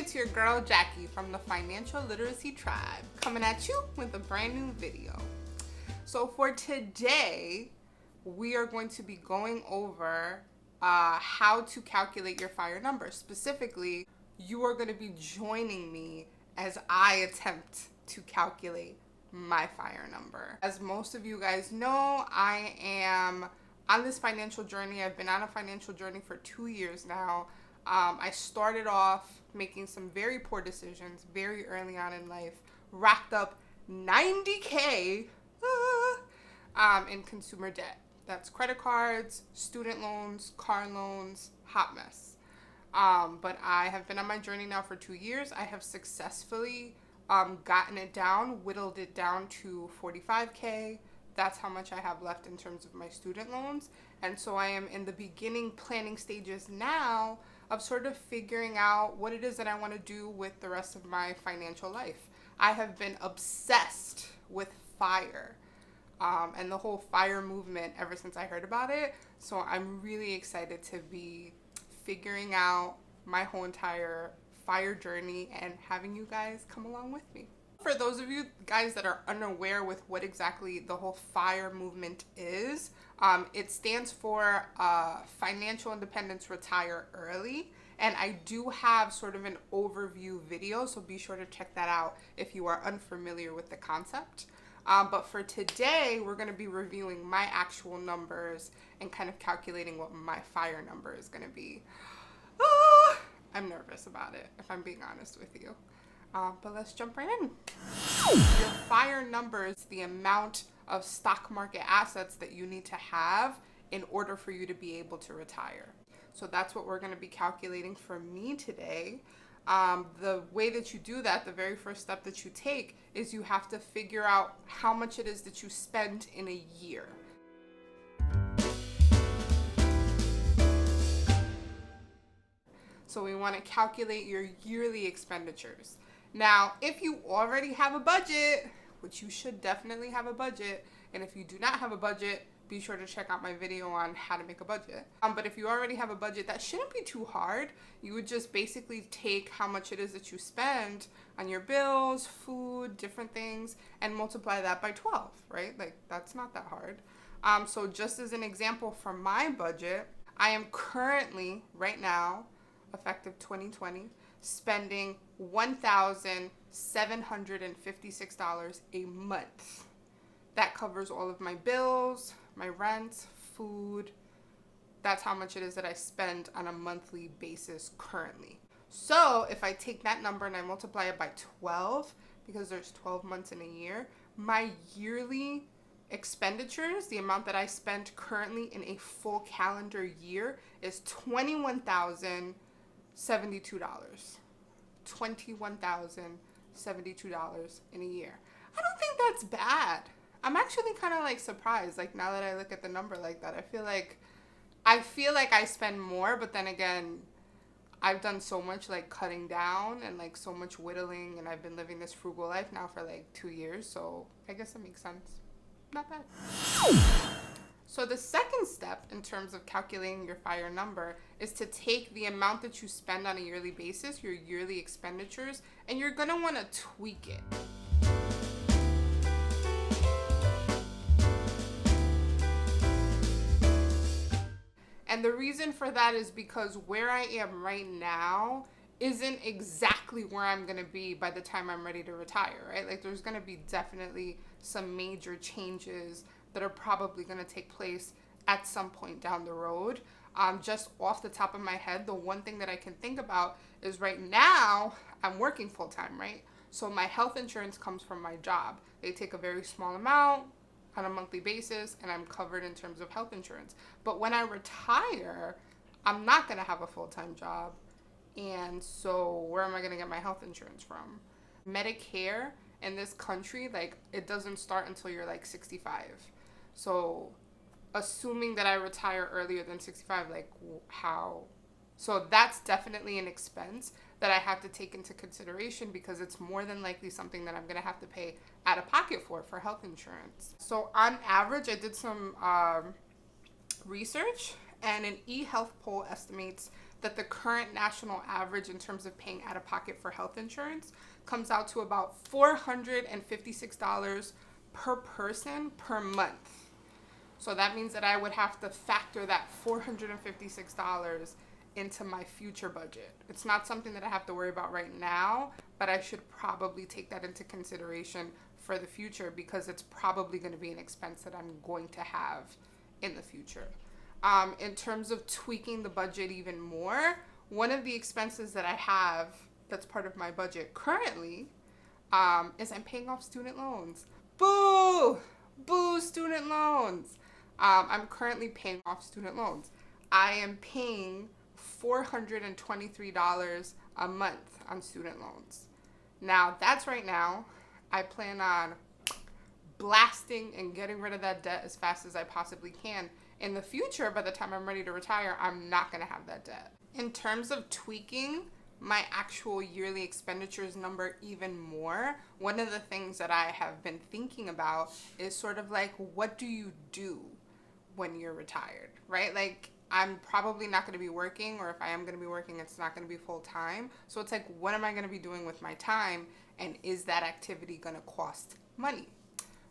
it's your girl Jackie from the Financial Literacy Tribe, coming at you with a brand new video. So for today, we are going to be going over how to calculate your FIRE number. Specifically, you are going to be joining me as I attempt to calculate my FIRE number. As most of you guys know, I am on this financial journey. I've been on a financial journey for 2 years now. I started off making some very poor decisions very early on in life, racked up $90K in consumer debt. That's credit cards, student loans, car loans, hot mess. But I have been on my journey now for 2 years. I have successfully gotten it down, whittled it down to $45K. That's how much I have left in terms of my student loans. And so I am in the beginning planning stages now of sort of figuring out what it is that I want to do with the rest of my financial life. I have been obsessed with FIRE and the whole FIRE movement ever since I heard about it. So I'm really excited to be figuring out my whole entire FIRE journey and having you guys come along with me. For those of you guys that are unaware with what exactly the whole FIRE movement is, it stands for Financial Independence Retire Early. And I do have sort of an overview video, so be sure to check that out if you are unfamiliar with the concept. But for today, we're going to be reviewing my actual numbers and kind of calculating what my FIRE number is going to be. I'm nervous about it, if I'm being honest with you. But let's jump right in. Your FIRE number is the amount of stock market assets that you need to have in order for you to be able to retire. So that's what we're going to be calculating for me today. The way that you do that, the very first step that you take is you have to figure out how much it is that you spend in a year. So we want to calculate your yearly expenditures. Now, if you already have a budget, which you should definitely have a budget, and if you do not have a budget, be sure to check out my video on how to make a budget. But if you already have a budget, that shouldn't be too hard. You would just basically take how much it is that you spend on your bills, food, different things, and multiply that by 12, right? Like, that's not that hard. So just as an example for my budget, I am currently, right now, effective 2020, spending $1,756 a month. That covers all of my bills, my rent, food. That's how much it is that I spend on a monthly basis currently. So if I take that number and I multiply it by 12, because there's 12 months in a year, my yearly expenditures, the amount that I spend currently in a full calendar year, is $21,072. $21,072 in a year. I don't think that's bad. I'm actually kind of like surprised. Like, now that I look at the number like that, I feel like I spend more, but then again, I've done so much like cutting down and like so much whittling, and I've been living this frugal life now for like 2 years, so I guess it makes sense. Not bad. So the second step in terms of calculating your FIRE number is to take the amount that you spend on a yearly basis, your yearly expenditures, and you're going to want to tweak it. And the reason for that is because where I am right now isn't exactly where I'm going to be by the time I'm ready to retire, right? Like, there's going to be definitely some major changes that are probably going to take place at some point down the road. Just off the top of my head, the one thing that I can think about is right now I'm working full time, right? So my health insurance comes from my job. They take a very small amount on a monthly basis, and I'm covered in terms of health insurance. But when I retire, I'm not going to have a full-time job. And so where am I going to get my health insurance from? Medicare in this country, like, it doesn't start until you're like 65. So assuming that I retire earlier than 65, like, how? So that's definitely an expense that I have to take into consideration, because it's more than likely something that I'm going to have to pay out of pocket for health insurance. So on average, I did some research, and an eHealth poll estimates that the current national average in terms of paying out of pocket for health insurance comes out to about $456 per person per month. So that means that I would have to factor that $456 into my future budget. It's not something that I have to worry about right now, but I should probably take that into consideration for the future because it's probably going to be an expense that I'm going to have in the future. In terms of tweaking the budget even more, one of the expenses that I have that's part of my budget currently is I'm paying off student loans. Boo! Boo, student loans. I'm currently paying off student loans. I am paying $423 a month on student loans. Now, that's right now. I plan on blasting and getting rid of that debt as fast as I possibly can. In the future, by the time I'm ready to retire, I'm not going to have that debt. In terms of tweaking my actual yearly expenditures number even more, one of the things that I have been thinking about is sort of like, what do you do when you're retired, right? Like, I'm probably not going to be working, or if I am going to be working, it's not going to be full time. So it's like, what am I going to be doing with my time? And is that activity going to cost money?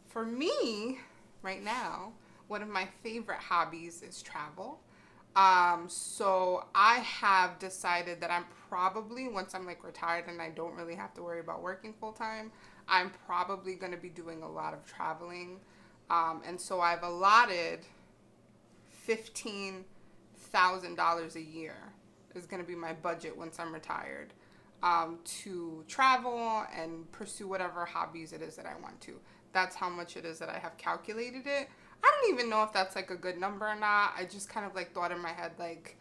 For me, right now, one of my favorite hobbies is travel. So I have decided that I'm probably, once I'm like retired and I don't really have to worry about working full time, I'm probably going to be doing a lot of traveling. And so I've allotted $15,000 a year is going to be my budget once I'm retired, to travel and pursue whatever hobbies it is that I want to. That's how much it is that I have calculated it. I don't even know if that's like a good number or not. I just kind of like thought in my head, like,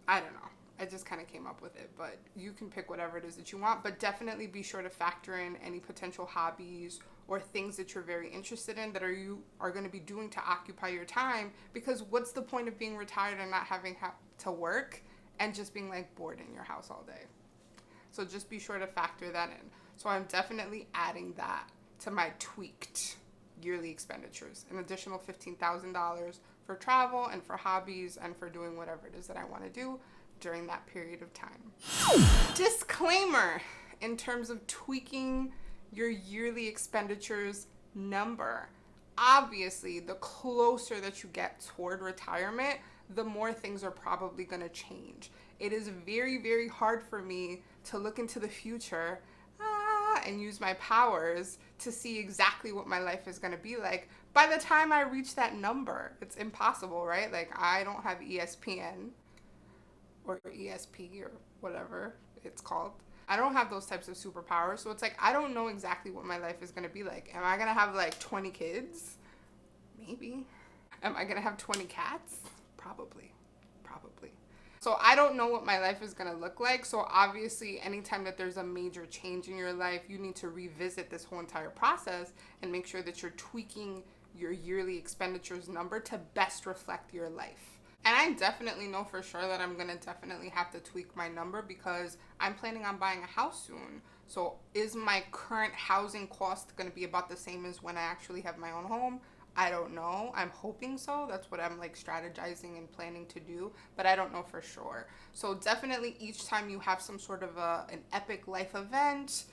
I don't know. I just kind of came up with it, but you can pick whatever it is that you want, but definitely be sure to factor in any potential hobbies or things that you're very interested in that you are going to be doing to occupy your time, because what's the point of being retired and not having to work and just being like bored in your house all day? So just be sure to factor that in. So I'm definitely adding that to my tweaked yearly expenditures, an additional $15,000 for travel and for hobbies and for doing whatever it is that I want to do during that period of time. Disclaimer, in terms of tweaking your yearly expenditures number, obviously the closer that you get toward retirement, the more things are probably going to change. It is very, very hard for me to look into the future and use my powers to see exactly what my life is going to be like by the time I reach that number. It's impossible, right? Like, I don't have ESPN or ESP or whatever it's called. I don't have those types of superpowers. So it's like, I don't know exactly what my life is going to be like. Am I going to have like 20 kids? Maybe. Am I going to have 20 cats? Probably. So I don't know what my life is going to look like. So obviously, anytime that there's a major change in your life, you need to revisit this whole entire process and make sure that you're tweaking your yearly expenditures number to best reflect your life. And I definitely know for sure that I'm going to definitely have to tweak my number because I'm planning on buying a house soon. So is my current housing cost going to be about the same as when I actually have my own home? I don't know. I'm hoping so. That's what I'm like strategizing and planning to do, but I don't know for sure. So definitely each time you have some sort of an epic life event,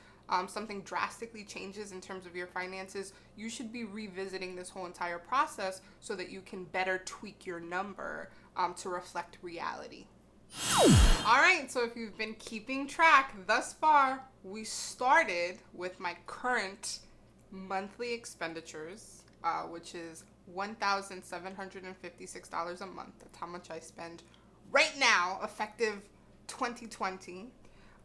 something drastically changes in terms of your finances, you should be revisiting this whole entire process so that you can better tweak your number to reflect reality. All right, so if you've been keeping track thus far, we started with my current monthly expenditures, which is $1,756 a month. That's how much I spend right now, effective 2020.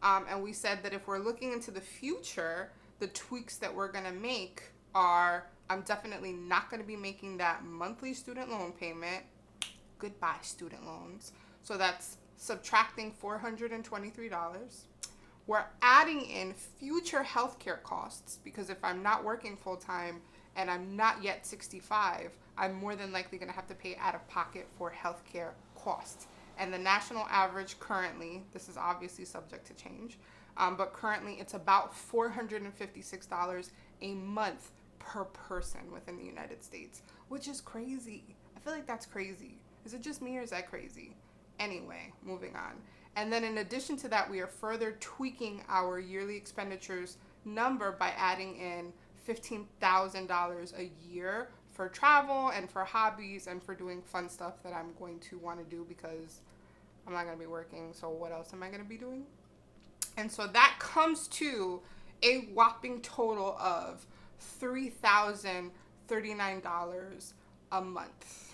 And we said that if we're looking into the future, the tweaks that we're going to make are, I'm definitely not going to be making that monthly student loan payment. Goodbye, student loans. So that's subtracting $423. We're adding in future healthcare costs because if I'm not working full time and I'm not yet 65, I'm more than likely going to have to pay out of pocket for healthcare costs. And the national average currently, this is obviously subject to change, but currently it's about $456 a month per person within the United States, which is crazy. I feel like that's crazy. Is it just me or is that crazy? Anyway, moving on. And then in addition to that, we are further tweaking our yearly expenditures number by adding in $15,000 a year for travel and for hobbies and for doing fun stuff that I'm going to want to do because I'm not going to be working. So what else am I going to be doing? And so that comes to a whopping total of $3,039 a month.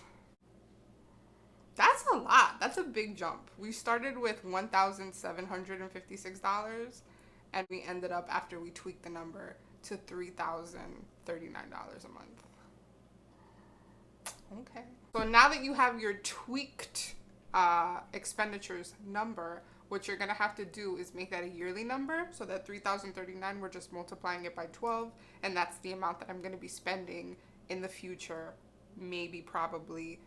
That's a lot. That's a big jump. We started with $1,756 and we ended up, after we tweaked the number, to $3,039 a month. Okay. So now that you have your tweaked expenditures number, what you're going to have to do is make that a yearly number. So that $3,039, we're just multiplying it by 12. And that's the amount that I'm going to be spending in the future, maybe probably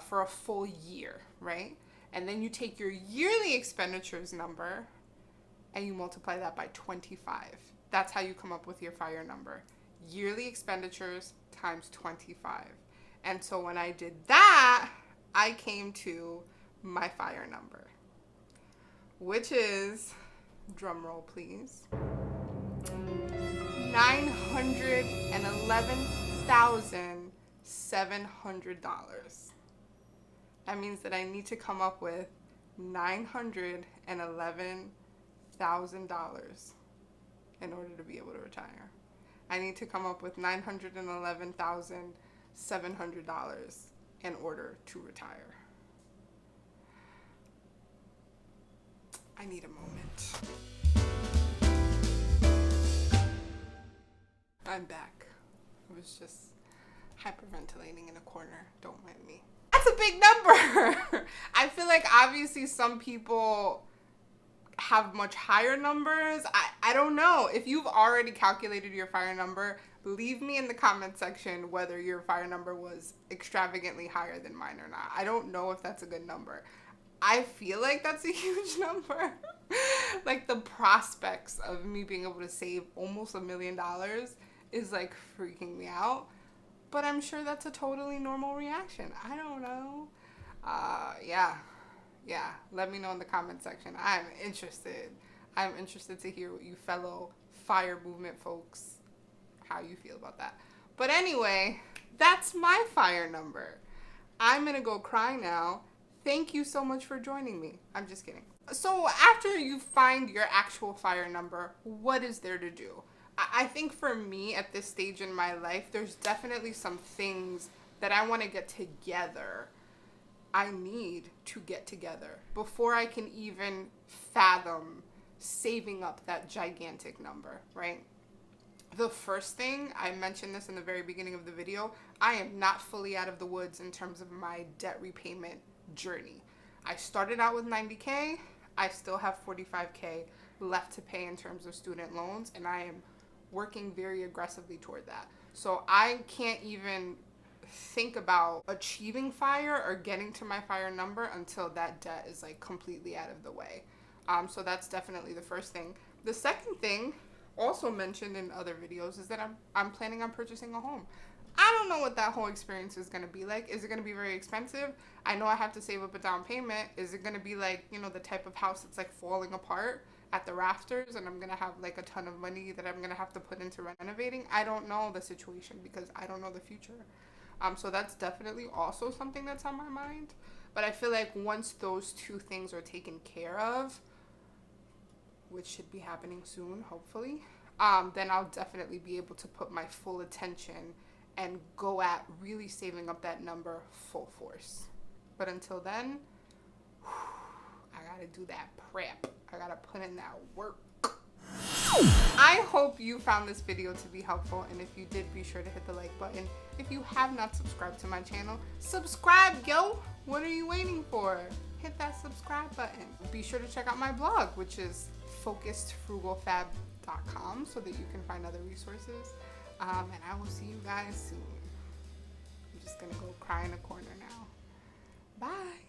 for a full year, right? And then you take your yearly expenditures number and you multiply that by 25. That's how you come up with your FIRE number. Yearly expenditures times 25. And so when I did that, I came to my FIRE number, which is, drum roll please, $911,700. That means that I need to come up with $911,000 in order to be able to retire. I need to come up with $911,700 in order to retire. I need a moment. I'm back. I was just hyperventilating in a corner. Don't mind me. That's a big number. I feel like obviously some people have much higher numbers. I don't know. If you've already calculated your FIRE number, leave me in the comment section whether your FIRE number was extravagantly higher than mine or not. I don't know if that's a good number. I feel like that's a huge number. Like the prospects of me being able to save almost $1 million is like freaking me out. But I'm sure that's a totally normal reaction. I don't know. Yeah. Let me know in the comment section. I'm interested. I'm interested to hear what you fellow FIRE movement folks, how you feel about that. But anyway, that's my FIRE number. I'm going to go cry now. Thank you so much for joining me. I'm just kidding. So after you find your actual FIRE number, what is there to do? I think for me at this stage in my life, there's definitely some things that I want to get together. I need to get together before I can even fathom saving up that gigantic number, right? The first thing, I mentioned this in the very beginning of the video, I am not fully out of the woods in terms of my debt repayment journey. I started out with $90K. I still have $45K left to pay in terms of student loans, and I am working very aggressively toward that. So I can't even think about achieving FIRE or getting to my FIRE number until that debt is like completely out of the way. So that's definitely the first thing. The second thing, also mentioned in other videos, is that I'm planning on purchasing a home. I don't know what that whole experience is going to be like. Is it going to be very expensive? I know I have to save up a down payment. Is it going to be like, you know, the type of house that's like falling apart at the rafters and I'm going to have like a ton of money that I'm going to have to put into renovating? I don't know the situation because I don't know the future. So that's definitely also something that's on my mind. But I feel like once those two things are taken care of, which should be happening soon, hopefully, then I'll definitely be able to put my full attention and go at really saving up that number full force. But until then, I gotta do that prep. I gotta put in that work. I hope you found this video to be helpful, and if you did, be sure to hit the like button. If you have not subscribed to my channel, subscribe, yo! What are you waiting for? Hit that subscribe button. Be sure to check out my blog, which is focusedfrugalfab.com, so that you can find other resources. And I will see you guys soon. I'm just gonna go cry in a corner now. Bye.